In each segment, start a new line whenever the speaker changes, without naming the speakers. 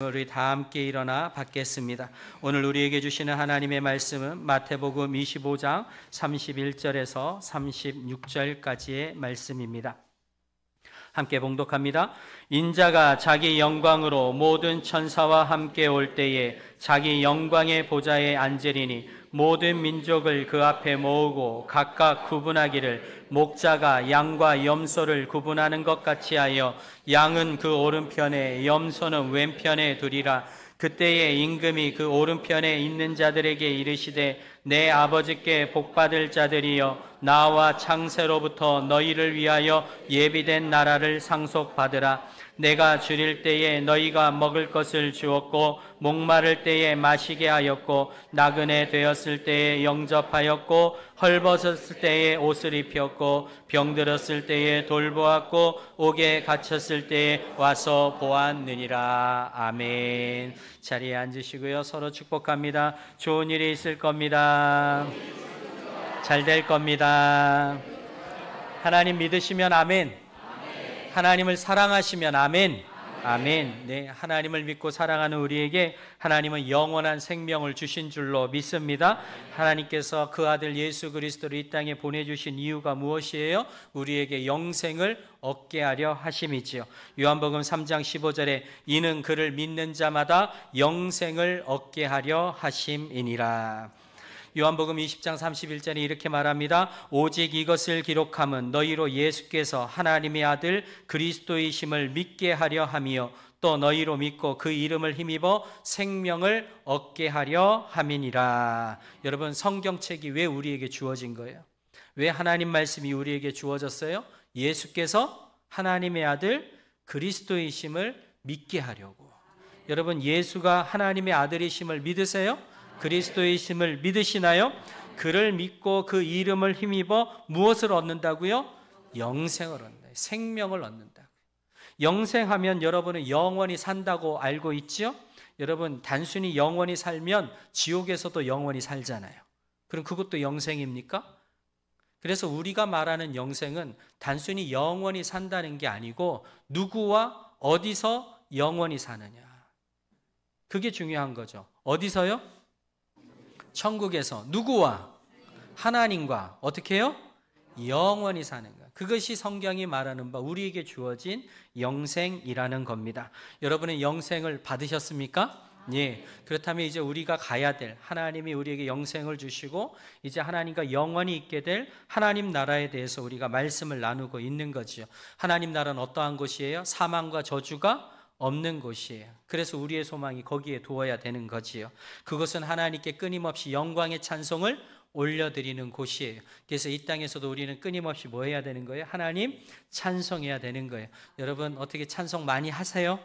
우리 다 함께 일어나 받겠습니다. 오늘 우리에게 주시는 하나님의 말씀은 마태복음 25장 31절에서 36절까지의 말씀입니다. 함께 봉독합니다. 인자가 자기 영광으로 모든 천사와 함께 올 때에 자기 영광의 보좌에 앉으리니 모든 민족을 그 앞에 모으고 각각 구분하기를 목자가 양과 염소를 구분하는 것 같이 하여 양은 그 오른편에 염소는 왼편에 두리라. 그때에 임금이 그 오른편에 있는 자들에게 이르시되 내 아버지께 복받을 자들이여 나와 창세로부터 너희를 위하여 예비된 나라를 상속받으라. 내가 줄일 때에 너희가 먹을 것을 주었고 목마를 때에 마시게 하였고 나그네 되었을 때에 영접하였고 헐벗었을 때에 옷을 입혔고 병들었을 때에 돌보았고 옥에 갇혔을 때에 와서 보았느니라. 아멘. 자리에 앉으시고요. 서로 축복합니다. 좋은 일이 있을 겁니다. 잘 될 겁니다. 하나님 믿으시면 아멘. 하나님을 사랑하시면 아멘. 아멘. 네, 하나님을 믿고 사랑하는 우리에게 하나님은 영원한 생명을 주신 줄로 믿습니다. 하나님께서 그 아들 예수 그리스도를 이 땅에 보내주신 이유가 무엇이에요? 우리에게 영생을 얻게 하려 하심이지요. 요한복음 3장 15절에 이는 그를 믿는 자마다 영생을 얻게 하려 하심이니라. 요한복음 20장 31절에 이렇게 말합니다. 오직 이것을 기록함은 너희로 예수께서 하나님의 아들 그리스도이심을 믿게 하려 함이요 또 너희로 믿고 그 이름을 힘입어 생명을 얻게 하려 함이니라. 여러분, 성경책이 왜 우리에게 주어진 거예요? 왜 하나님 말씀이 우리에게 주어졌어요? 예수께서 하나님의 아들 그리스도이심을 믿게 하려고. 여러분, 예수가 하나님의 아들이심을 믿으세요? 그리스도이심을 믿으시나요? 그를 믿고 그 이름을 힘입어 무엇을 얻는다고요? 영생을 얻는다. 생명을 얻는다. 영생하면 여러분은 영원히 산다고 알고 있죠? 여러분, 단순히 영원히 살면 지옥에서도 영원히 살잖아요. 그럼 그것도 영생입니까? 그래서 우리가 말하는 영생은 단순히 영원히 산다는 게 아니고 누구와 어디서 영원히 사느냐. 그게 중요한 거죠. 어디서요? 천국에서. 누구와? 하나님과. 어떻게 해요? 영원히 사는 것. 그것이 성경이 말하는 바 우리에게 주어진 영생이라는 겁니다. 여러분은 영생을 받으셨습니까? 예. 그렇다면 이제 우리가 가야 될, 하나님이 우리에게 영생을 주시고 이제 하나님과 영원히 있게 될 하나님 나라에 대해서 우리가 말씀을 나누고 있는 거지요. 하나님 나라는 어떠한 곳이에요? 사망과 저주가 없는 곳이에요. 그래서 우리의 소망이 거기에 두어야 되는 거지요. 그것은 하나님께 끊임없이 영광의 찬송을 올려드리는 곳이에요. 그래서 이 땅에서도 우리는 끊임없이 뭐 해야 되는 거예요? 하나님 찬송해야 되는 거예요. 여러분, 어떻게 찬송 많이 하세요?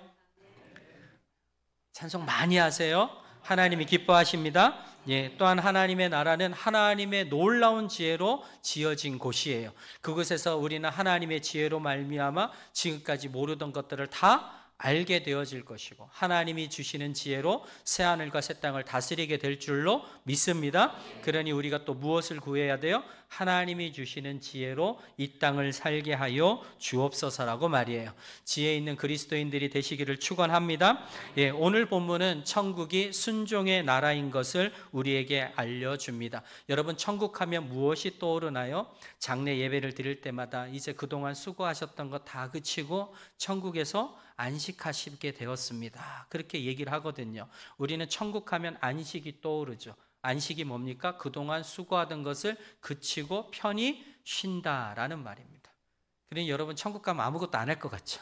찬송 많이 하세요? 하나님이 기뻐하십니다. 예, 또한 하나님의 나라는 하나님의 놀라운 지혜로 지어진 곳이에요. 그곳에서 우리는 하나님의 지혜로 말미암아 지금까지 모르던 것들을 다 알게 되어질 것이고 하나님이 주시는 지혜로 새하늘과 새 땅을 다스리게 될 줄로 믿습니다. 그러니 우리가 또 무엇을 구해야 돼요? 하나님이 주시는 지혜로 이 땅을 살게 하여 주옵소서라고 말이에요. 지혜 있는 그리스도인들이 되시기를 축원합니다. 예, 오늘 본문은 천국이 순종의 나라인 것을 우리에게 알려줍니다. 여러분, 천국하면 무엇이 떠오르나요? 장례 예배를 드릴 때마다 이제 그동안 수고하셨던 거 다 그치고 천국에서 안식하시게 되었습니다. 그렇게 얘기를 하거든요. 우리는 천국하면 안식이 떠오르죠. 안식이 뭡니까? 그동안 수고하던 것을 그치고 편히 쉰다라는 말입니다. 그러니 여러분, 천국 가면 아무것도 안 할 것 같죠?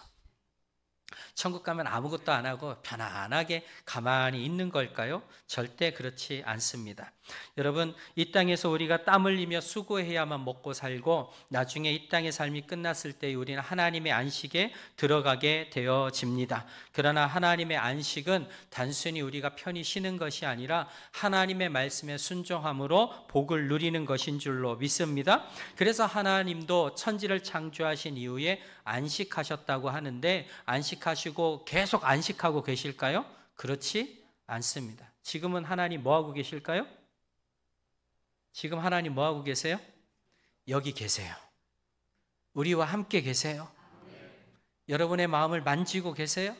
천국 가면 아무것도 안 하고 편안하게 가만히 있는 걸까요? 절대 그렇지 않습니다. 여러분, 이 땅에서 우리가 땀 흘리며 수고해야만 먹고 살고 나중에 이 땅의 삶이 끝났을 때 우리는 하나님의 안식에 들어가게 되어집니다. 그러나 하나님의 안식은 단순히 우리가 편히 쉬는 것이 아니라 하나님의 말씀에 순종함으로 복을 누리는 것인 줄로 믿습니다. 그래서 하나님도 천지를 창조하신 이후에 안식하셨다고 하는데 안식하시고 계속 안식하고 계실까요? 그렇지 않습니다. 지금은 하나님 뭐하고 계실까요? 지금 하나님 뭐하고 계세요? 여기 계세요. 우리와 함께 계세요. 여러분의 마음을 만지고 계세요?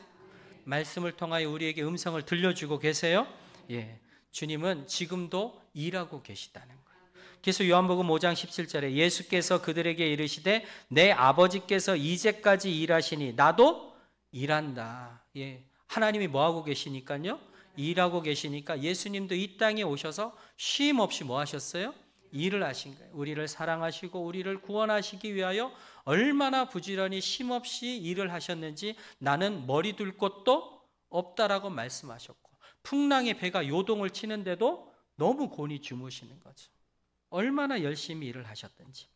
말씀을 통하여 우리에게 음성을 들려주고 계세요. 예, 주님은 지금도 일하고 계시다는 거예요. 그래서 요한복음 5장 17절에 예수께서 그들에게 이르시되 내 아버지께서 이제까지 일하시니 나도 일한다. 예, 하나님이 뭐하고 계시니까요? 일하고 계시니까 예수님도 이 땅에 오셔서 쉼 없이 뭐 하셨어요? 일을 하신 거예요. 우리를 사랑하시고 우리를 구원하시기 위하여 얼마나 부지런히 쉼 없이 일을 하셨는지 나는 머리 둘 곳도 없다라고 말씀하셨고, 풍랑의 배가 요동을 치는데도 너무 곤히 주무시는 거죠. 얼마나 열심히 일을 하셨던지.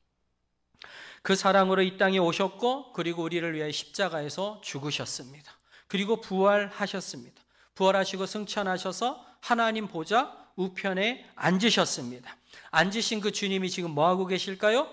그 사랑으로 이 땅에 오셨고, 그리고 우리를 위해 십자가에서 죽으셨습니다. 그리고 부활하셨습니다. 부활하시고 승천하셔서 하나님 보좌 우편에 앉으셨습니다. 앉으신 그 주님이 지금 뭐하고 계실까요?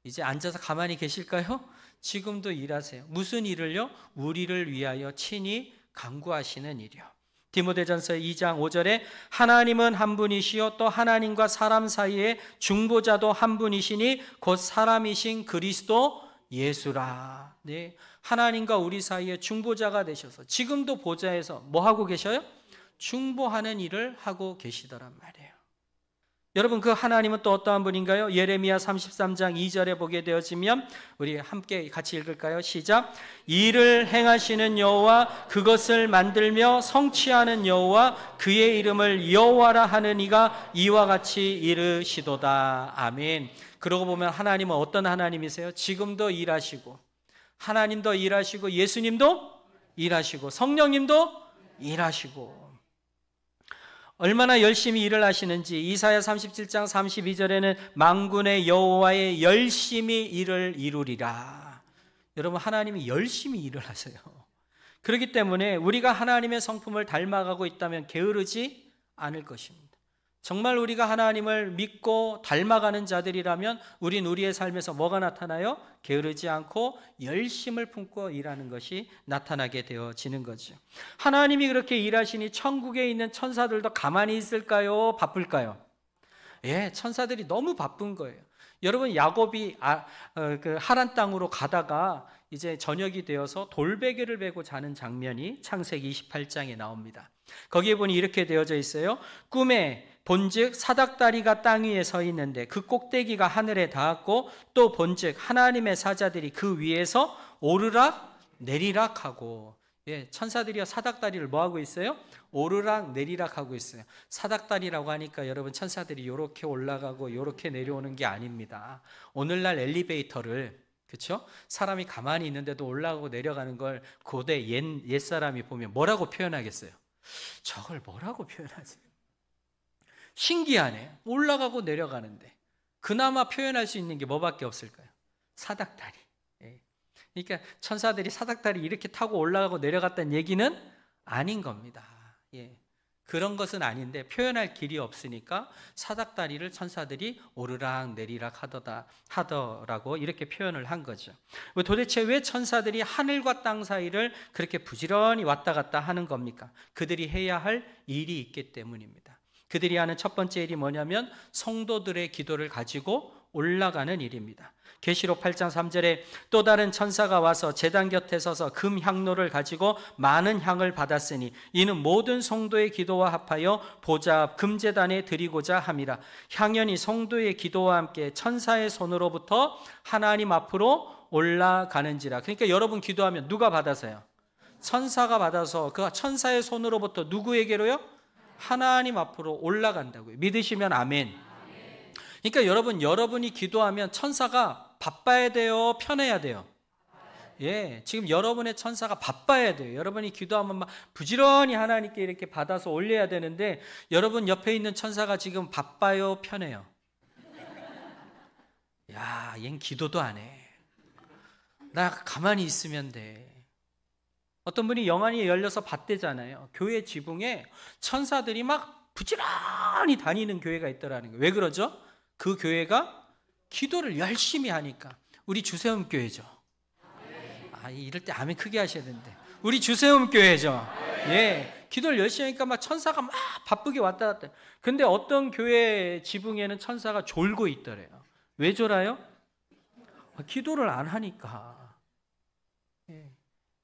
이제 앉아서 가만히 계실까요? 지금도 일하세요. 무슨 일을요? 우리를 위하여 친히 간구하시는 일이요. 디모데전서 2장 5절에 하나님은 한 분이시요 또 하나님과 사람 사이에 중보자도 한 분이시니 곧 사람이신 그리스도 예수라. 네, 하나님과 우리 사이에 중보자가 되셔서 지금도 보좌에서 뭐 하고 계셔요? 중보하는 일을 하고 계시더란 말이에요. 여러분, 그 하나님은 또 어떠한 분인가요? 예레미야 33장 2절에 보게 되어지면 우리 함께 같이 읽을까요? 시작. 일을 행하시는 여호와, 그것을 만들며 성취하는 여호와, 그의 이름을 여호와라 하는 이가 이와 같이 이르시도다. 아멘. 그러고 보면 하나님은 어떤 하나님이세요? 지금도 일하시고, 하나님도 일하시고, 예수님도 일하시고, 성령님도 일하시고, 얼마나 열심히 일을 하시는지 이사야 37장 32절에는 만군의 여호와의 열심히 일을 이루리라. 여러분, 하나님이 열심히 일을 하세요. 그렇기 때문에 우리가 하나님의 성품을 닮아가고 있다면 게으르지 않을 것입니다. 정말 우리가 하나님을 믿고 닮아가는 자들이라면 우린 우리의 삶에서 뭐가 나타나요? 게으르지 않고 열심을 품고 일하는 것이 나타나게 되어지는 거죠. 하나님이 그렇게 일하시니 천국에 있는 천사들도 가만히 있을까요? 바쁠까요? 예, 천사들이 너무 바쁜 거예요. 여러분, 야곱이 그 하란 땅으로 가다가 이제 저녁이 되어서 돌베개를 베고 자는 장면이 창세기 28장에 나옵니다. 거기에 보니 이렇게 되어져 있어요. 꿈에 본즉 사닥다리가 땅 위에 서 있는데 그 꼭대기가 하늘에 닿았고, 또 본즉 하나님의 사자들이 그 위에서 오르락 내리락 하고, 예, 천사들이요 사닥다리를 뭐 하고 있어요? 오르락 내리락 하고 있어요. 사닥다리라고 하니까 여러분, 천사들이 이렇게 올라가고 이렇게 내려오는 게 아닙니다. 오늘날 엘리베이터를, 그렇죠? 사람이 가만히 있는데도 올라가고 내려가는 걸 고대 옛사람이 보면 뭐라고 표현하겠어요? 저걸 뭐라고 표현하지? 신기하네. 올라가고 내려가는데 그나마 표현할 수 있는 게 뭐밖에 없을까요? 사닥다리. 예. 그러니까 천사들이 사닥다리 이렇게 타고 올라가고 내려갔다는 얘기는 아닌 겁니다. 예. 그런 것은 아닌데 표현할 길이 없으니까 사닥다리를 천사들이 오르락 내리락 하더라고 이렇게 표현을 한 거죠. 도대체 왜 천사들이 하늘과 땅 사이를 그렇게 부지런히 왔다 갔다 하는 겁니까? 그들이 해야 할 일이 있기 때문입니다. 그들이 하는 첫 번째 일이 뭐냐면 성도들의 기도를 가지고 올라가는 일입니다. 계시록 8장 3절에 또 다른 천사가 와서 제단 곁에 서서 금 향로를 가지고 많은 향을 받았으니 이는 모든 성도의 기도와 합하여 보좌 앞 금제단에 드리고자 함이라. 향연이 성도의 기도와 함께 천사의 손으로부터 하나님 앞으로 올라가는지라. 그러니까 여러분 기도하면 누가 받아서요? 천사가 받아서 그 천사의 손으로부터 누구에게로요? 하나님 앞으로 올라간다고요. 믿으시면 아멘. 그러니까 여러분이 기도하면 천사가 바빠야 돼요? 편해야 돼요? 예, 지금 여러분의 천사가 바빠야 돼요. 여러분이 기도하면 막 부지런히 하나님께 이렇게 받아서 올려야 되는데 여러분 옆에 있는 천사가 지금 바빠요? 편해요? 야, 얜 기도도 안 해. 나 가만히 있으면 돼. 어떤 분이 영안이 열려서 봤대잖아요. 교회 지붕에 천사들이 막 부지런히 다니는 교회가 있더라는 거예요. 왜 그러죠? 그 교회가 기도를 열심히 하니까. 우리 주세움 교회죠. 이럴 때 아멘 크게 하셔야 되는데. 우리 주세움 교회죠. 예, 기도를 열심히 하니까 막 천사가 막 바쁘게 왔다 갔다. 근데 어떤 교회 지붕에는 천사가 졸고 있더래요. 왜 졸아요? 기도를 안 하니까. 예.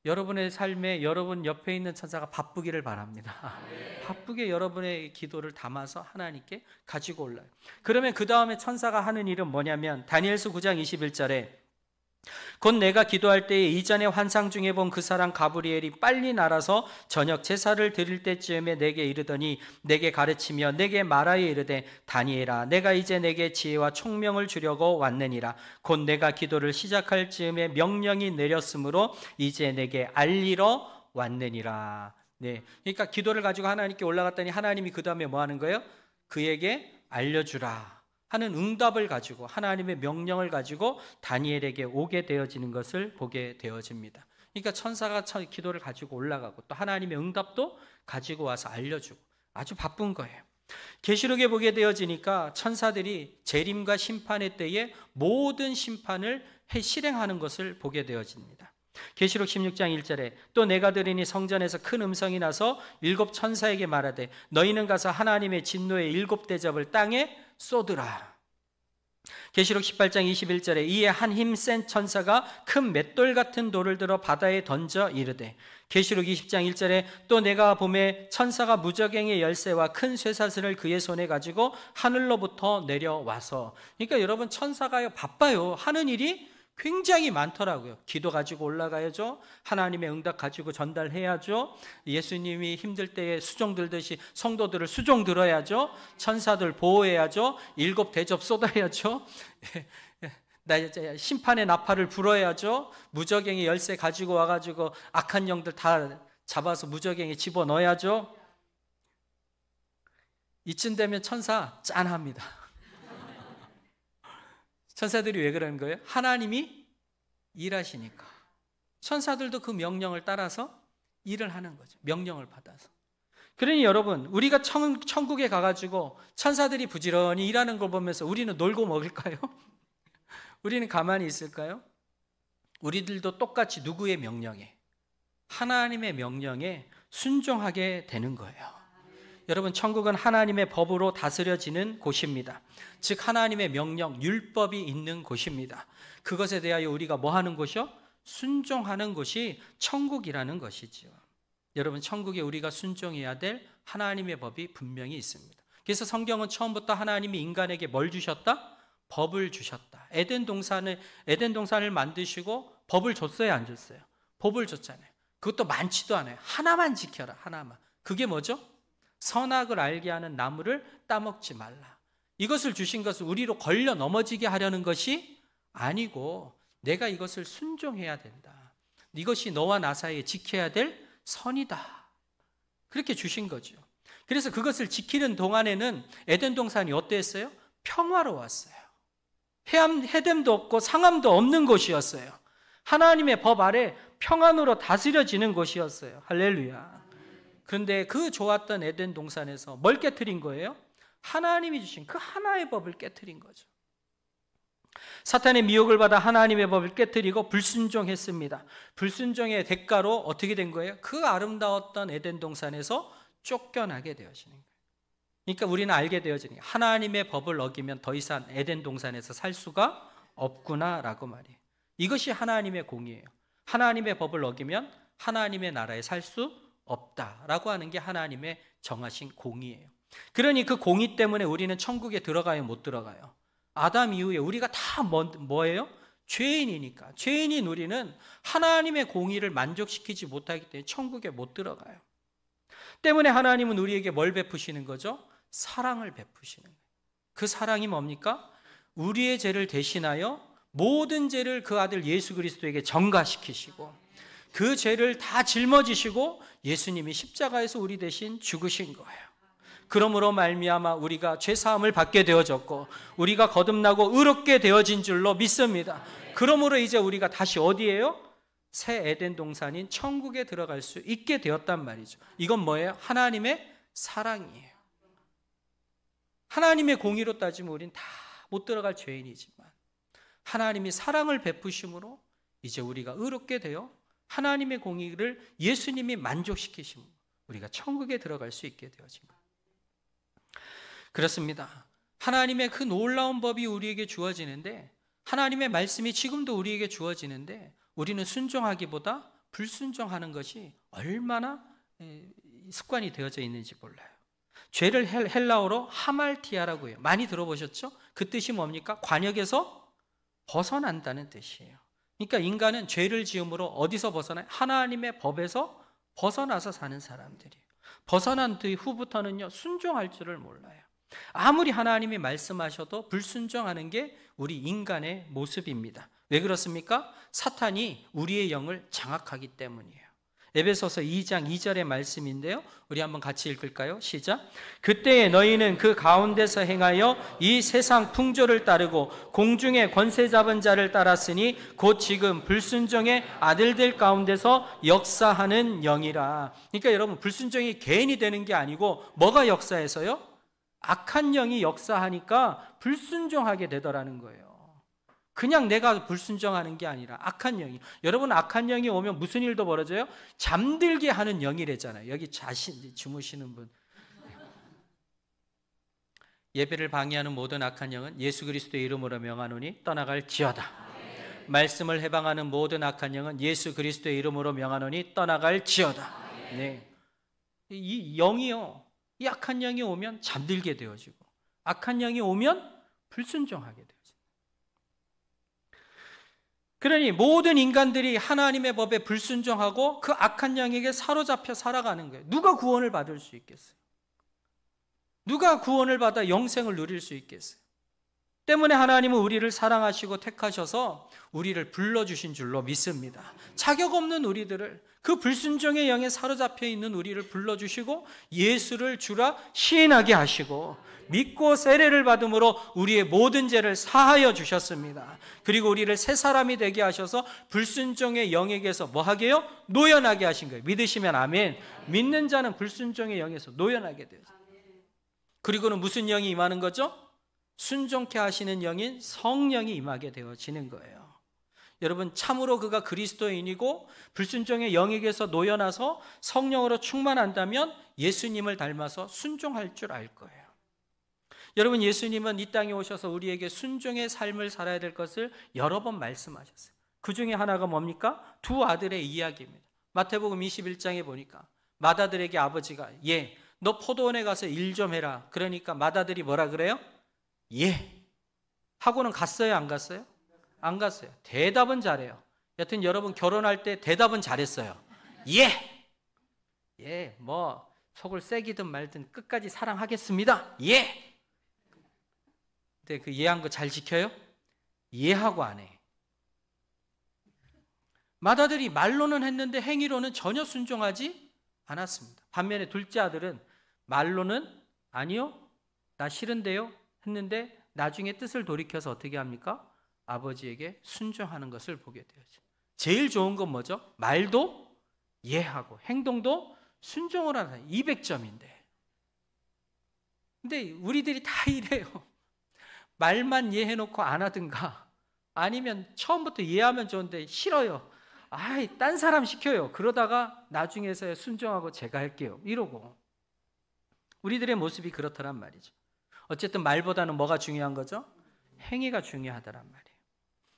여러분의 삶에 여러분 옆에 있는 천사가 바쁘기를 바랍니다. 바쁘게 여러분의 기도를 담아서 하나님께 가지고 올라요. 그러면 그 다음에 천사가 하는 일은 뭐냐면 다니엘서 9장 21절에 곧 내가 기도할 때에 이전에 환상 중에 본 그 사람 가브리엘이 빨리 날아서 저녁 제사를 드릴 때쯤에 내게 이르더니 내게 가르치며 내게 말하여 이르되 다니엘아 내가 이제 내게 지혜와 총명을 주려고 왔느니라. 곧 내가 기도를 시작할 즈음에 명령이 내렸으므로 이제 내게 알리러 왔느니라. 네, 그러니까 기도를 가지고 하나님께 올라갔더니 하나님이 그 다음에 뭐 하는 거예요? 그에게 알려주라 하는 응답을 가지고 하나님의 명령을 가지고 다니엘에게 오게 되어지는 것을 보게 되어집니다. 그러니까 천사가 기도를 가지고 올라가고 또 하나님의 응답도 가지고 와서 알려주고 아주 바쁜 거예요. 계시록에 보게 되어지니까 천사들이 재림과 심판의 때에 모든 심판을 실행하는 것을 보게 되어집니다. 계시록 16장 1절에 또 내가 들으니 성전에서 큰 음성이 나서 7 천사에게 말하되 너희는 가서 하나님의 진노의 7 대접을 땅에 쏟으라. 계시록 18장 21절에 이에 한 힘센 천사가 큰 맷돌 같은 돌을 들어 바다에 던져 이르되 계시록 20장 1절에 또 내가 보매 천사가 무저갱의 열쇠와 큰 쇠사슬을 그의 손에 가지고 하늘로부터 내려와서 그러니까 여러분 천사가 바빠요. 하는 일이 굉장히 많더라고요. 기도 가지고 올라가야죠. 하나님의 응답 가지고 전달해야죠. 예수님이 힘들 때에 수종 들듯이 성도들을 수종 들어야죠. 천사들 보호해야죠. 7 대접 쏟아야죠. 심판의 나팔을 불어야죠. 무저갱이 열쇠 가지고 와가지고 악한 영들 다 잡아서 무저갱이 집어넣어야죠. 이쯤 되면 천사 짠합니다. 천사들이 왜 그러는 거예요? 하나님이 일하시니까. 천사들도 그 명령을 따라서 일을 하는 거죠. 명령을 받아서. 그러니 여러분, 우리가 천국에 가가지고 천사들이 부지런히 일하는 걸 보면서 우리는 놀고 먹을까요? 우리는 가만히 있을까요? 우리들도 똑같이 누구의 명령에? 하나님의 명령에 순종하게 되는 거예요. 여러분, 천국은 하나님의 법으로 다스려지는 곳입니다. 즉 하나님의 명령, 율법이 있는 곳입니다. 그것에 대하여 우리가 뭐 하는 곳이요? 순종하는 곳이 천국이라는 것이죠. 여러분, 천국에 우리가 순종해야 될 하나님의 법이 분명히 있습니다. 그래서 성경은 처음부터 하나님이 인간에게 뭘 주셨다? 법을 주셨다. 에덴 동산을 만드시고 법을 줬어요, 안 줬어요? 법을 줬잖아요. 그것도 많지도 않아요. 하나만 지켜라, 하나만. 그게 뭐죠? 선악을 알게 하는 나무를 따먹지 말라. 이것을 주신 것은 우리로 걸려 넘어지게 하려는 것이 아니고 내가 이것을 순종해야 된다. 이것이 너와 나 사이에 지켜야 될 선이다. 그렇게 주신 거죠. 그래서 그것을 지키는 동안에는 에덴 동산이 어땠어요? 평화로웠어요. 해됨도 없고 상함도 없는 곳이었어요. 하나님의 법 아래 평안으로 다스려지는 곳이었어요. 할렐루야. 그런데 그 좋았던 에덴 동산에서 뭘 깨트린 거예요? 하나님이 주신 그 하나의 법을 깨트린 거죠. 사탄의 미혹을 받아 하나님의 법을 깨트리고 불순종했습니다. 불순종의 대가로 어떻게 된 거예요? 그 아름다웠던 에덴 동산에서 쫓겨나게 되어지는 거예요. 그러니까 우리는 알게 되어지는 거예요. 하나님의 법을 어기면 더 이상 에덴 동산에서 살 수가 없구나라고 말이에요. 이것이 하나님의 공의예요. 하나님의 법을 어기면 하나님의 나라에 살 수 없다라고 하는 게 하나님의 정하신 공의예요. 그러니 그 공의 때문에 우리는 천국에 들어가요, 못 들어가요? 아담 이후에 우리가 다 뭐예요? 죄인이니까. 죄인인 우리는 하나님의 공의를 만족시키지 못하기 때문에 천국에 못 들어가요. 때문에 하나님은 우리에게 뭘 베푸시는 거죠? 사랑을 베푸시는 거예요. 그 사랑이 뭡니까? 우리의 죄를 대신하여 모든 죄를 그 아들 예수 그리스도에게 전가시키시고 그 죄를 다 짊어지시고 예수님이 십자가에서 우리 대신 죽으신 거예요. 그러므로 말미암아 우리가 죄사함을 받게 되어졌고 우리가 거듭나고 의롭게 되어진 줄로 믿습니다. 그러므로 이제 우리가 다시 어디예요? 새 에덴 동산인 천국에 들어갈 수 있게 되었단 말이죠. 이건 뭐예요? 하나님의 사랑이에요. 하나님의 공의로 따지면 우린 다 못 들어갈 죄인이지만 하나님이 사랑을 베푸심으로 이제 우리가 의롭게 되어 하나님의 공의를 예수님이 만족시키심으로 우리가 천국에 들어갈 수 있게 되어진 거예요. 그렇습니다. 하나님의 그 놀라운 법이 우리에게 주어지는데 하나님의 말씀이 지금도 우리에게 주어지는데 우리는 순종하기보다 불순종하는 것이 얼마나 습관이 되어져 있는지 몰라요. 죄를 헬라어로 하말티아라고 해요. 많이 들어보셨죠? 그 뜻이 뭡니까? 관역에서 벗어난다는 뜻이에요. 그러니까 인간은 죄를 지음으로 어디서 벗어나요? 하나님의 법에서 벗어나서 사는 사람들이에요. 벗어난 후부터는요, 순종할 줄을 몰라요. 아무리 하나님이 말씀하셔도 불순종하는 게 우리 인간의 모습입니다. 왜 그렇습니까? 사탄이 우리의 영을 장악하기 때문이에요. 에베소서 2장 2절의 말씀인데요, 우리 한번 같이 읽을까요? 시작. 그때에 너희는 그 가운데서 행하여 이 세상 풍조를 따르고 공중의 권세 잡은 자를 따랐으니 곧 지금 불순종의 아들들 가운데서 역사하는 영이라. 그러니까 여러분, 불순종이 개인이 되는 게 아니고 뭐가 역사해서요? 악한 영이 역사하니까 불순종하게 되더라는 거예요. 그냥 내가 불순종하는 게 아니라 악한 영이. 여러분, 악한 영이 오면 무슨 일도 벌어져요? 잠들게 하는 영이래잖아요. 여기 주무시는 분. 예배를 방해하는 모든 악한 영은 예수 그리스도의 이름으로 명하노니 떠나갈지어다. 말씀을 해방하는 모든 악한 영은 예수 그리스도의 이름으로 명하노니 떠나갈지어다. 네. 이 영이요, 이 악한 영이 오면 잠들게 되어지고, 악한 영이 오면 불순종하게 되어져요. 그러니 모든 인간들이 하나님의 법에 불순종하고 그 악한 영에게 사로잡혀 살아가는 거예요. 누가 구원을 받을 수 있겠어요? 누가 구원을 받아 영생을 누릴 수 있겠어요? 때문에 하나님은 우리를 사랑하시고 택하셔서 우리를 불러주신 줄로 믿습니다. 자격 없는 우리들을, 그 불순종의 영에 사로잡혀 있는 우리를 불러주시고 예수를 주라 시인하게 하시고 믿고 세례를 받음으로 우리의 모든 죄를 사하여 주셨습니다. 그리고 우리를 새 사람이 되게 하셔서 불순종의 영에게서 뭐 하게요? 노연하게 하신 거예요. 믿으시면 아멘. 믿는 자는 불순종의 영에서 노연하게 돼요. 그리고는 무슨 영이 임하는 거죠? 순종케 하시는 영인 성령이 임하게 되어지는 거예요. 여러분, 참으로 그가 그리스도인이고 불순종의 영에게서 노여나서 성령으로 충만한다면 예수님을 닮아서 순종할 줄 알 거예요. 여러분, 예수님은 이 땅에 오셔서 우리에게 순종의 삶을 살아야 될 것을 여러 번 말씀하셨어요. 그 중에 하나가 뭡니까? 두 아들의 이야기입니다. 마태복음 21장에 보니까 맏아들에게 아버지가 너 포도원에 가서 일 좀 해라. 그러니까 맏아들이 뭐라 그래요? 하고는 갔어요, 안 갔어요? 안 갔어요. 대답은 잘해요. 여튼 여러분, 결혼할 때 대답은 잘했어요. 뭐 속을 새기든 말든 끝까지 사랑하겠습니다. 근데 그 한 거 잘 지켜요? 하고 안 해. 맏아들이 말로는 했는데 행위로는 전혀 순종하지 않았습니다. 반면에 둘째 아들은 말로는 아니요, 나 싫은데요 했는데 나중에 뜻을 돌이켜서 어떻게 합니까? 아버지에게 순종하는 것을 보게 되죠. 제일 좋은 건 뭐죠? 말도 하고 행동도 순종을 하는 200점인데. 근데 우리들이 다 이래요. 말만 해놓고 안 하든가, 아니면 처음부터 하면 좋은데 싫어요. 딴 사람 시켜요. 그러다가 나중에서야 순종하고 제가 할게요. 이러고. 우리들의 모습이 그렇더란 말이죠. 어쨌든 말보다는 뭐가 중요한 거죠? 행위가 중요하더란 말이에요.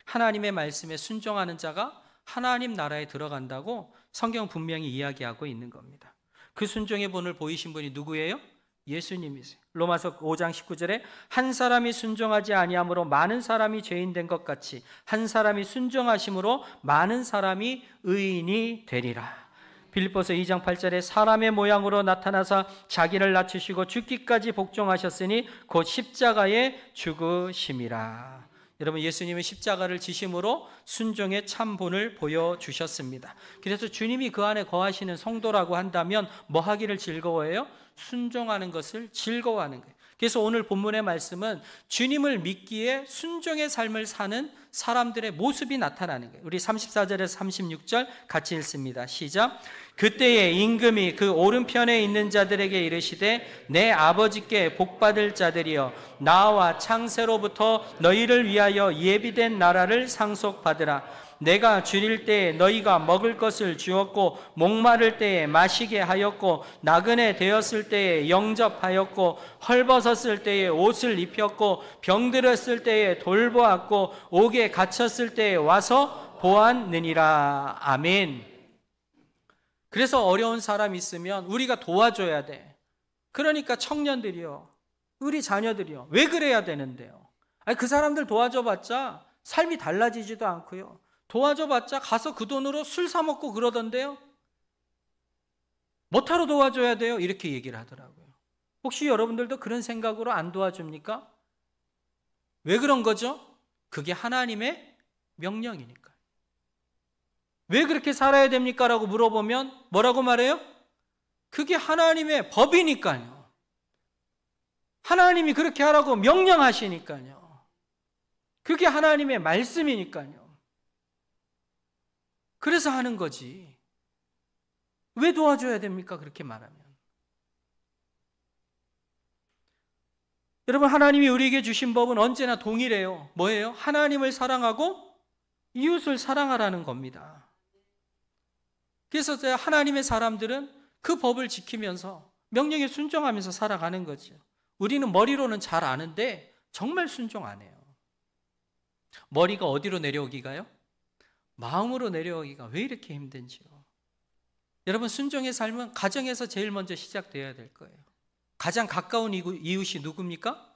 하나님의 말씀에 순종하는 자가 하나님 나라에 들어간다고 성경 분명히 이야기하고 있는 겁니다. 그 순종의 본을 보이신 분이 누구예요? 예수님이세요. 로마서 5장 19절에 한 사람이 순종하지 아니함으로 많은 사람이 죄인 된 것 같이 한 사람이 순종하심으로 많은 사람이 의인이 되리라. 빌립보서 2장 8절에 사람의 모양으로 나타나사 자기를 낮추시고 죽기까지 복종하셨으니 곧 십자가에 죽으심이라. 여러분, 예수님은 십자가를 지심으로 순종의 참본을 보여주셨습니다. 그래서 주님이 그 안에 거하시는 성도라고 한다면 뭐 하기를 즐거워해요? 순종하는 것을 즐거워하는 거예요. 그래서 오늘 본문의 말씀은 주님을 믿기에 순종의 삶을 사는 사람들의 모습이 나타나는 거예요. 우리 34절에서 36절 같이 읽습니다. 시작. 그때에 임금이 그 오른편에 있는 자들에게 이르시되 내 아버지께 복받을 자들이여 나와 창세로부터 너희를 위하여 예비된 나라를 상속받으라. 내가 줄일 때에 너희가 먹을 것을 주었고 목마를 때에 마시게 하였고 나그네 되었을 때에 영접하였고 헐벗었을 때에 옷을 입혔고 병들었을 때에 돌보았고 옥에 갇혔을 때에 와서 보았느니라. 아멘. 그래서 어려운 사람 있으면 우리가 도와줘야 돼. 그러니까 청년들이요, 우리 자녀들이요, 왜 그래야 되는데요? 아니, 그 사람들 도와줘봤자 삶이 달라지지도 않고요, 도와줘봤자 가서 그 돈으로 술 사 먹고 그러던데요. 뭐하러 도와줘야 돼요? 이렇게 얘기를 하더라고요. 혹시 여러분들도 그런 생각으로 안 도와줍니까? 왜 그런 거죠? 그게 하나님의 명령이니까. 왜 그렇게 살아야 됩니까? 라고 물어보면 뭐라고 말해요? 그게 하나님의 법이니까요. 하나님이 그렇게 하라고 명령하시니까요. 그게 하나님의 말씀이니까요. 그래서 하는 거지. 왜 도와줘야 됩니까? 그렇게 말하면. 여러분, 하나님이 우리에게 주신 법은 언제나 동일해요. 뭐예요? 하나님을 사랑하고 이웃을 사랑하라는 겁니다. 그래서 하나님의 사람들은 그 법을 지키면서 명령에 순종하면서 살아가는 거죠. 우리는 머리로는 잘 아는데 정말 순종 안 해요. 머리가 어디로 내려오기가요? 마음으로 내려오기가 왜 이렇게 힘든지요. 여러분, 순종의 삶은 가정에서 제일 먼저 시작되어야 될 거예요. 가장 가까운 이웃이 누굽니까?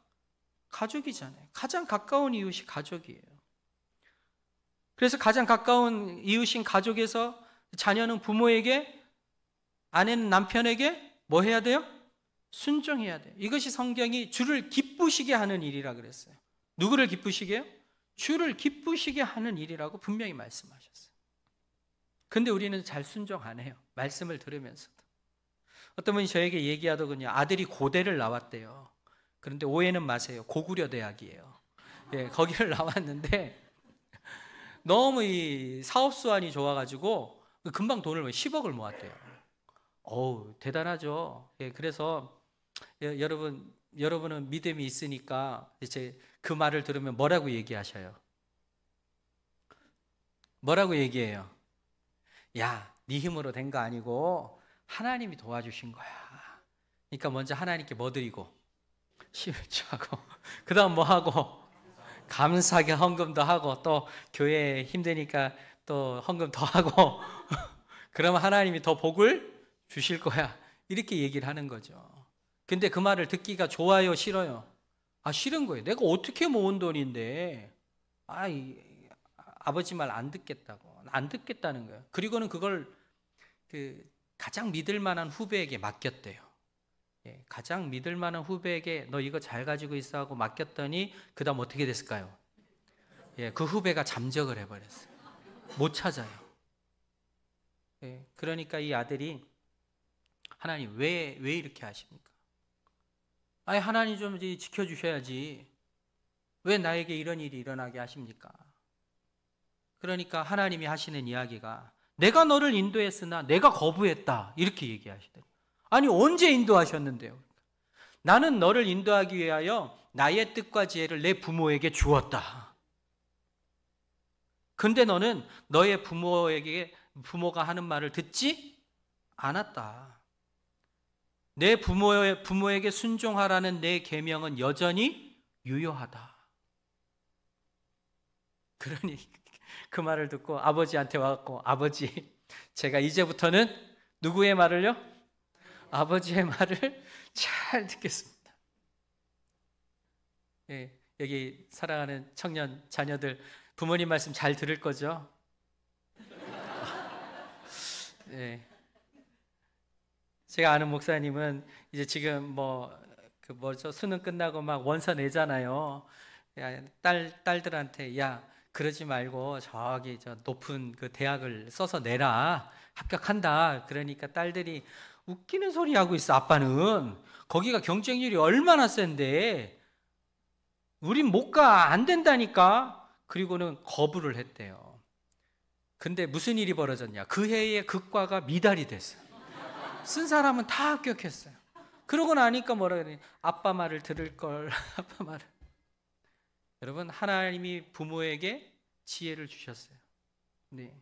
가족이잖아요. 가장 가까운 이웃이 가족이에요. 그래서 가장 가까운 이웃인 가족에서 자녀는 부모에게, 아내는 남편에게 뭐 해야 돼요? 순종해야 돼요. 이것이 성경이 주를 기쁘시게 하는 일이라 그랬어요. 누구를 기쁘시게 해요? 주를 기쁘시게 하는 일이라고 분명히 말씀하셨어요. 근데 우리는 잘 순종 안 해요. 말씀을 들으면서도. 어떤 분이 저에게 얘기하더군요. 아들이 고대를 나왔대요. 그런데 오해는 마세요. 고구려 대학이에요. 예, 거기를 나왔는데 너무 이 사업 수완이 좋아가지고 금방 돈을 10억을 모았대요. 어우, 대단하죠. 예, 그래서 여러분은 믿음이 있으니까 이제 그 말을 들으면 뭐라고 얘기하셔요? 뭐라고 얘기해요? 야, 네 힘으로 된 거 아니고 하나님이 도와주신 거야. 그러니까 먼저 하나님께 뭐 드리고 11조 하고 그 다음 뭐 하고 감사하게 헌금도 하고 또 교회 힘드니까 또 헌금 더 하고 그러면 하나님이 더 복을 주실 거야. 이렇게 얘기를 하는 거죠. 근데 그 말을 듣기가 좋아요, 싫어요? 아, 싫은 거예요. 내가 어떻게 모은 돈인데 아버지 말 안 듣겠다고. 안 듣겠다는 거예요. 그리고는 그걸 가장 믿을 만한 후배에게 맡겼대요. 예, 가장 믿을 만한 후배에게 너 이거 잘 가지고 있어 하고 맡겼더니 그 다음 어떻게 됐을까요? 예, 그 후배가 잠적을 해버렸어요. 못 찾아요. 예, 그러니까 이 아들이 하나님 왜 이렇게 하십니까? 아니, 하나님 좀 지켜주셔야지. 왜 나에게 이런 일이 일어나게 하십니까? 그러니까 하나님이 하시는 이야기가 내가 너를 인도했으나 내가 거부했다. 이렇게 얘기하시더라고요. 아니, 언제 인도하셨는데요? 나는 너를 인도하기 위하여 나의 뜻과 지혜를 내 부모에게 주었다. 근데 너는 너의 부모가 하는 말을 듣지 않았다. 내 부모에게 순종하라는 내 계명은 여전히 유효하다. 그러니 그 말을 듣고 아버지한테 와갖고 아버지, 제가 이제부터는 누구의 말을요? 아버지의 말을 잘 듣겠습니다. 예, 여기 사랑하는 청년 자녀들 부모님 말씀 잘 들을 거죠? 예. 제가 아는 목사님은 이제 지금 수능 끝나고 막 원서 내잖아요. 야, 딸들한테 야, 그러지 말고 저기 높은 그 대학을 써서 내라. 합격한다. 그러니까 딸들이 웃기는 소리 하고 있어. 아빠는 거기가 경쟁률이 얼마나 센데 우린 못 가. 안 된다니까. 그리고는 거부를 했대요. 근데 무슨 일이 벌어졌냐? 그 해에 극과가 미달이 됐어요. 쓴 사람은 다 합격했어요. 그러고 나니까 뭐라 그러니? 아빠 말을 들을 걸. 아빠 말을. 여러분, 하나님이 부모에게 지혜를 주셨어요. 네.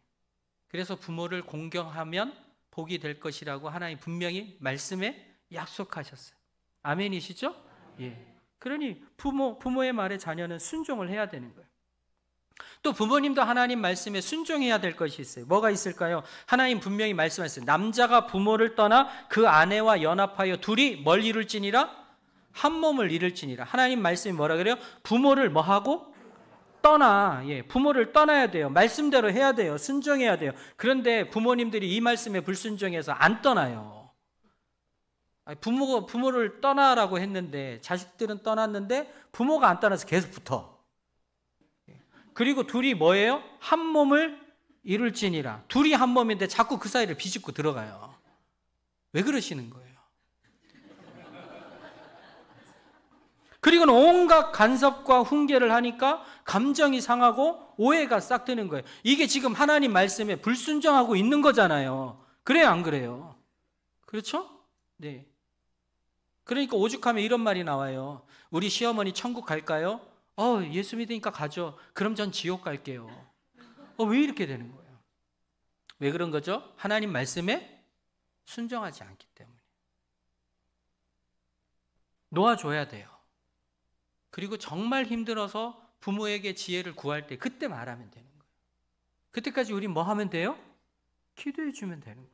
그래서 부모를 공경하면 복이 될 것이라고 하나님 분명히 말씀에 약속하셨어요. 아멘이시죠? 예. 그러니 부모의 말에 자녀는 순종을 해야 되는 거예요. 또 부모님도 하나님 말씀에 순종해야 될 것이 있어요. 뭐가 있을까요? 하나님 분명히 말씀하셨어요. 남자가 부모를 떠나 그 아내와 연합하여 둘이 뭘 이룰지니라? 한 몸을 이룰지니라. 하나님 말씀이 뭐라 그래요? 부모를 뭐 하고? 떠나. 부모를 떠나야 돼요. 말씀대로 해야 돼요. 순종해야 돼요. 그런데 부모님들이 이 말씀에 불순종해서 안 떠나요. 부모를 떠나라고 했는데 자식들은 떠났는데 부모가 안 떠나서 계속 붙어. 그리고 둘이 뭐예요? 한 몸을 이룰지니라. 둘이 한 몸인데 자꾸 그 사이를 비집고 들어가요. 왜 그러시는 거예요? 그리고는 온갖 간섭과 훈계를 하니까 감정이 상하고 오해가 싹 드는 거예요. 이게 지금 하나님 말씀에 불순종하고 있는 거잖아요. 그래요, 안 그래요? 그렇죠? 네. 그러니까 오죽하면 이런 말이 나와요. 우리 시어머니 천국 갈까요? 예수 믿으니까 가죠. 그럼 전 지옥 갈게요. 왜 이렇게 되는 거예요? 왜 그런 거죠? 하나님 말씀에 순종하지 않기 때문에. 놓아줘야 돼요. 그리고 정말 힘들어서 부모에게 지혜를 구할 때 그때 말하면 되는 거예요. 그때까지 우리 뭐 하면 돼요? 기도해 주면 되는 거죠.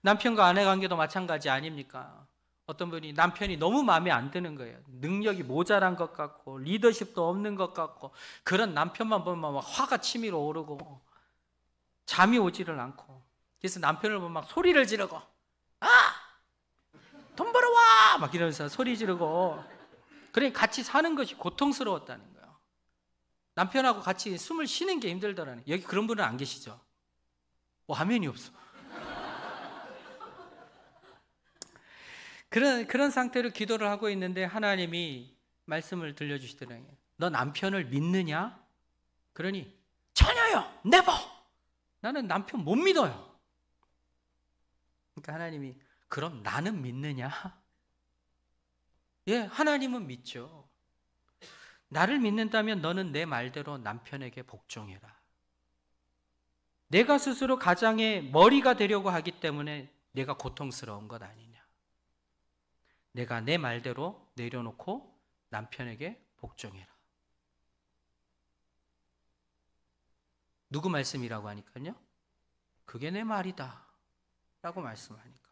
남편과 아내 관계도 마찬가지 아닙니까? 어떤 분이 남편이 너무 마음에 안 드는 거예요. 능력이 모자란 것 같고 리더십도 없는 것 같고 그런 남편만 보면 막 화가 치밀어 오르고 잠이 오지를 않고 그래서 남편을 보면 막 소리를 지르고 돈 벌어와! 막 이러면서 소리 지르고 그러니까 같이 사는 것이 고통스러웠다는 거예요. 남편하고 같이 숨을 쉬는 게 힘들더라는 거예요. 여기 그런 분은 안 계시죠? 화면이 없어. 그런 상태로 기도를 하고 있는데 하나님이 말씀을 들려주시더라고요. 너 남편을 믿느냐? 그러니 전혀요. 네버. 나는 남편 못 믿어요. 그러니까 하나님이 그럼 나는 믿느냐? 하나님은 믿죠. 나를 믿는다면 너는 내 말대로 남편에게 복종해라. 내가 스스로 가장의 머리가 되려고 하기 때문에 내가 고통스러운 것 아니냐. 내가 내 말대로 내려놓고 남편에게 복종해라. 누구 말씀이라고 하니까요? 그게 내 말이다 라고 말씀하니까.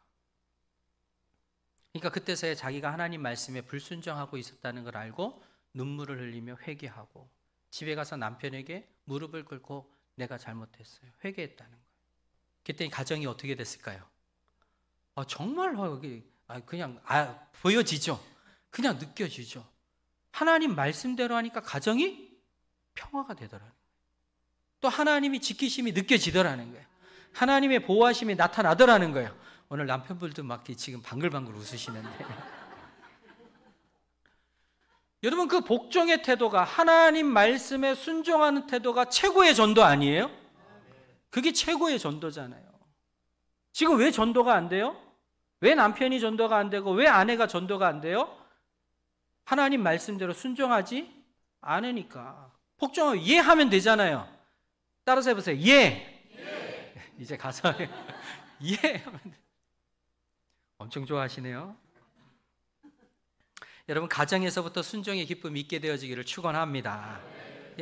그러니까 그때서야 자기가 하나님 말씀에 불순종하고 있었다는 걸 알고 눈물을 흘리며 회개하고 집에 가서 남편에게 무릎을 꿇고 내가 잘못했어요. 회개했다는 거예요. 그때 가정이 어떻게 됐을까요? 정말 그냥 보여지죠. 그냥 느껴지죠. 하나님 말씀대로 하니까 가정이 평화가 되더라는 거예요. 또 하나님이 지키심이 느껴지더라는 거예요. 하나님의 보호하심이 나타나더라는 거예요. 오늘 남편분도 막 지금 방글방글 웃으시는데 여러분 그 복종의 태도가 하나님 말씀에 순종하는 태도가 최고의 전도 아니에요? 그게 최고의 전도잖아요. 지금 왜 전도가 안 돼요? 왜 남편이 전도가 안 되고 왜 아내가 전도가 안 돼요? 하나님 말씀대로 순종하지 않으니까. 복종을 하면 되잖아요. 따라서 해보세요. 이제 가서 하면 돼. 엄청 좋아하시네요. 여러분 가정에서부터 순종의 기쁨이 있게 되어지기를 축원합니다.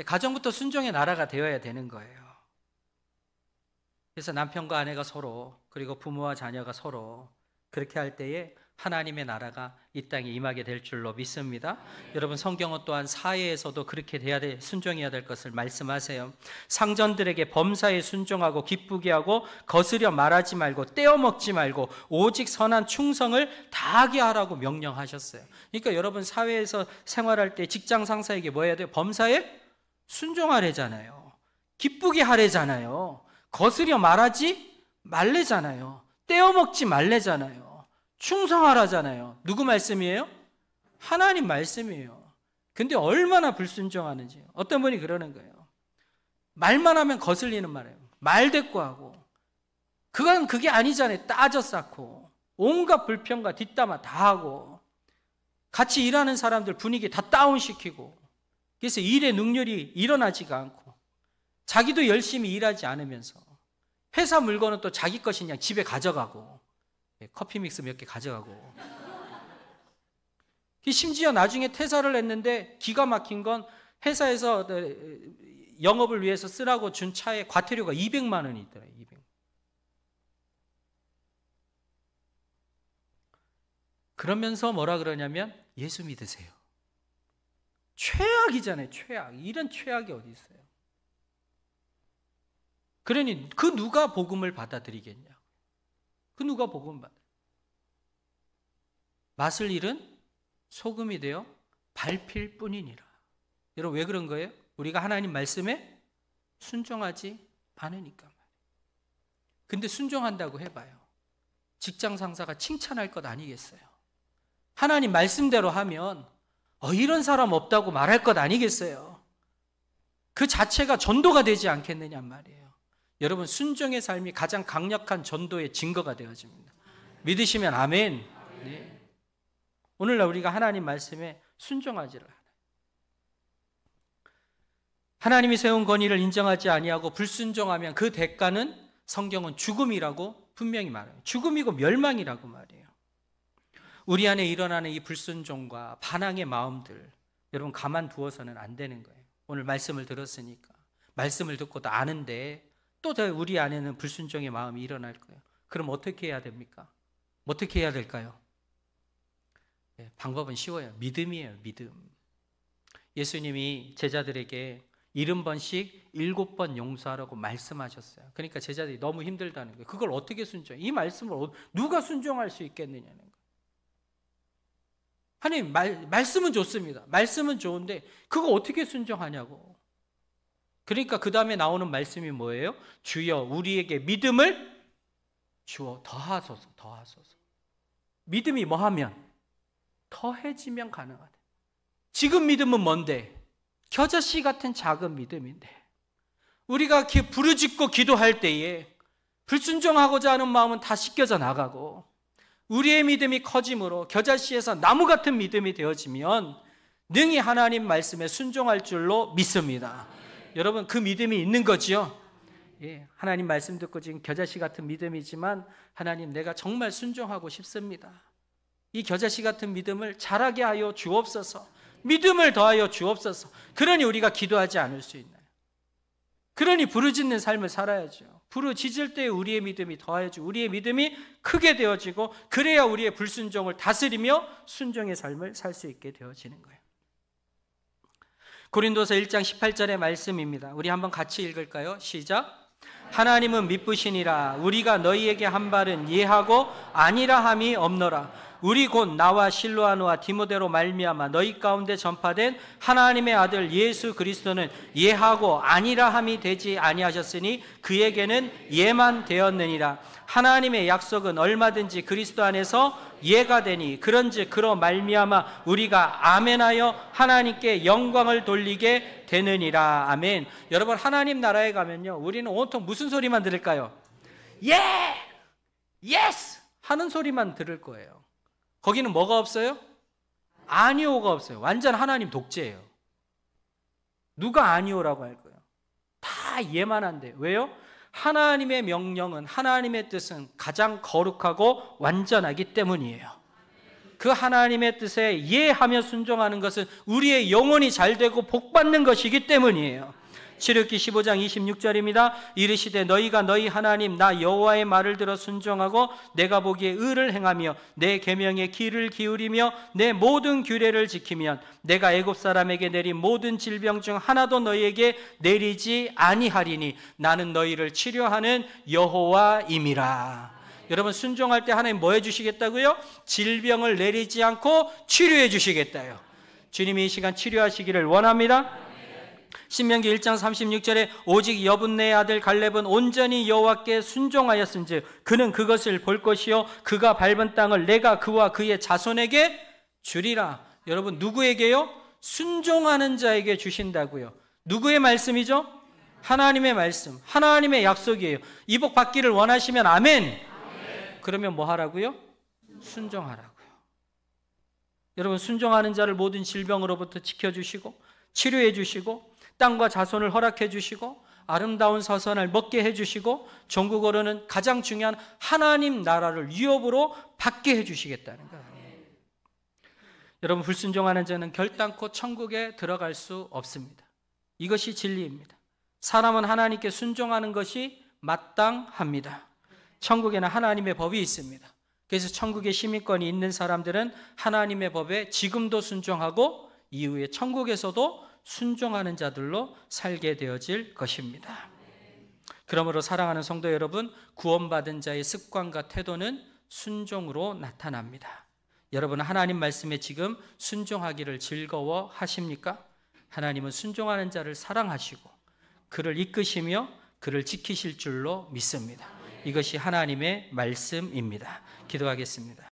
가정부터 순종의 나라가 되어야 되는 거예요. 그래서 남편과 아내가 서로 그리고 부모와 자녀가 서로 그렇게 할 때에 하나님의 나라가 이 땅에 임하게 될 줄로 믿습니다. 여러분 성경은 또한 사회에서도 그렇게 돼야 돼, 순종해야 될 것을 말씀하세요. 상전들에게 범사에 순종하고 기쁘게 하고 거스려 말하지 말고 떼어먹지 말고 오직 선한 충성을 다하게 하라고 명령하셨어요. 그러니까 여러분 사회에서 생활할 때 직장 상사에게 뭐 해야 돼요? 범사에 순종하래잖아요. 기쁘게 하래잖아요. 거스려 말하지 말래잖아요. 떼어먹지 말래잖아요. 충성하라잖아요. 누구 말씀이에요? 하나님 말씀이에요. 근데 얼마나 불순종하는지. 어떤 분이 그러는 거예요. 말만 하면 거슬리는 말이에요. 말대꾸하고. 그건 그게 아니잖아요. 따져 쌓고 온갖 불평과 뒷담화 다 하고 같이 일하는 사람들 분위기 다 다운시키고 그래서 일의 능률이 일어나지가 않고 자기도 열심히 일하지 않으면서 회사 물건은 또 자기 것이 그냥 집에 가져가고 커피 믹스 몇 개 가져가고 심지어 나중에 퇴사를 했는데 기가 막힌 건 회사에서 영업을 위해서 쓰라고 준 차에 과태료가 200만 원이 있더라고요. 200. 그러면서 뭐라 그러냐면 예수 믿으세요. 최악이잖아요. 최악. 이런 최악이 어디 있어요. 그러니 그 누가 복음을 받아들이겠냐. 그 누가 복음을 받아. 맛을 잃은 소금이 되어 밟힐 뿐이니라. 여러분 왜 그런 거예요? 우리가 하나님 말씀에 순종하지 않으니까. 근데 순종한다고 해봐요. 직장 상사가 칭찬할 것 아니겠어요? 하나님 말씀대로 하면 이런 사람 없다고 말할 것 아니겠어요? 그 자체가 전도가 되지 않겠느냐 말이에요. 여러분 순종의 삶이 가장 강력한 전도의 증거가 되어집니다. 믿으시면 아멘. 네. 오늘날 우리가 하나님 말씀에 순종하지를 않아요. 하나님이 세운 권위를 인정하지 아니하고 불순종하면 그 대가는 성경은 죽음이라고 분명히 말해요. 죽음이고 멸망이라고 말해요. 우리 안에 일어나는 이 불순종과 반항의 마음들, 여러분 가만두어서는 안 되는 거예요. 오늘 말씀을 들었으니까, 말씀을 듣고도 아는데 또 우리 안에는 불순종의 마음이 일어날 거예요. 그럼 어떻게 해야 됩니까? 어떻게 해야 될까요? 네, 방법은 쉬워요. 믿음이에요. 믿음. 예수님이 제자들에게 70번씩 7번 용서하라고 말씀하셨어요. 그러니까 제자들이 너무 힘들다는 거예요. 그걸 어떻게 순종해? 이 말씀을 누가 순종할 수 있겠느냐는 거예요. 하나님 말씀은 좋습니다. 말씀은 좋은데 그거 어떻게 순종하냐고. 그러니까 그 다음에 나오는 말씀이 뭐예요? 주여 우리에게 믿음을 주어 더하소서. 더하소서. 믿음이 뭐하면? 더해지면 가능하다. 지금 믿음은 뭔데? 겨자씨 같은 작은 믿음인데 우리가 부르짖고 기도할 때에 불순종하고자 하는 마음은 다 씻겨져 나가고 우리의 믿음이 커짐으로 겨자씨에서 나무 같은 믿음이 되어지면 능히 하나님 말씀에 순종할 줄로 믿습니다. 여러분 그 믿음이 있는 거지요? 예, 하나님 말씀 듣고 지금 겨자씨 같은 믿음이지만 하나님 내가 정말 순종하고 싶습니다. 이 겨자씨 같은 믿음을 자라게 하여 주옵소서. 믿음을 더하여 주옵소서. 그러니 우리가 기도하지 않을 수 있나요? 그러니 부르짖는 삶을 살아야죠. 부르짖을 때 우리의 믿음이 더해지고 우리의 믿음이 크게 되어지고 그래야 우리의 불순종을 다스리며 순종의 삶을 살 수 있게 되어지는 거예요. 고린도서 1장 18절의 말씀입니다. 우리 한번 같이 읽을까요? 시작. 하나님은 미쁘시니라. 우리가 너희에게 한 말은 예하고 아니라 함이 없노라. 우리 곧 나와 실로아노와 디모데로 말미암아 너희 가운데 전파된 하나님의 아들 예수 그리스도는 예하고 아니라 함이 되지 아니하셨으니 그에게는 예만 되었느니라. 하나님의 약속은 얼마든지 그리스도 안에서 예가 되니 그런즉 그로 말미암아 우리가 아멘하여 하나님께 영광을 돌리게 되느니라. 아멘. 여러분 하나님 나라에 가면요 우리는 온통 무슨 소리만 들을까요? 예! 예스! 하는 소리만 들을 거예요. 거기는 뭐가 없어요? 아니오가 없어요. 완전 하나님 독재예요. 누가 아니오라고 할 거예요? 다 예만 한데. 왜요? 하나님의 명령은, 하나님의 뜻은 가장 거룩하고 완전하기 때문이에요. 그 하나님의 뜻에 예하며 순종하는 것은 우리의 영혼이 잘되고 복받는 것이기 때문이에요. 출애굽기 15장 26절입니다. 이르시되 너희가 너희 하나님 나 여호와의 말을 들어 순종하고 내가 보기에 의를 행하며 내 계명에 귀를 기울이며 내 모든 규례를 지키면 내가 애굽 사람에게 내린 모든 질병 중 하나도 너희에게 내리지 아니하리니 나는 너희를 치료하는 여호와임이라. 여러분 순종할 때 하나님 뭐 해주시겠다고요? 질병을 내리지 않고 치료해 주시겠다요. 주님이 이 시간 치료하시기를 원합니다. 신명기 1장 36절에 오직 여분네의 아들 갈렙은 온전히 여호와께 순종하였은즉 그는 그것을 볼 것이요 그가 밟은 땅을 내가 그와 그의 자손에게 주리라. 여러분 누구에게요? 순종하는 자에게 주신다고요. 누구의 말씀이죠? 하나님의 말씀, 하나님의 약속이에요. 이 복 받기를 원하시면 아멘. 그러면 뭐 하라고요? 순종하라고요. 여러분 순종하는 자를 모든 질병으로부터 지켜주시고 치료해 주시고 땅과 자손을 허락해 주시고 아름다운 서선을 먹게 해 주시고 종국으로는 가장 중요한 하나님 나라를 유업으로 받게 해 주시겠다는 거예요. 여러분, 불순종하는 자는 결단코 천국에 들어갈 수 없습니다. 이것이 진리입니다. 사람은 하나님께 순종하는 것이 마땅합니다. 천국에는 하나님의 법이 있습니다. 그래서 천국의 시민권이 있는 사람들은 하나님의 법에 지금도 순종하고 이후에 천국에서도 순종하는 자들로 살게 되어질 것입니다. 그러므로 사랑하는 성도 여러분, 구원받은 자의 습관과 태도는 순종으로 나타납니다. 여러분, 하나님 말씀에 지금 순종하기를 즐거워하십니까? 하나님은 순종하는 자를 사랑하시고 그를 이끄시며 그를 지키실 줄로 믿습니다. 이것이 하나님의 말씀입니다. 기도하겠습니다.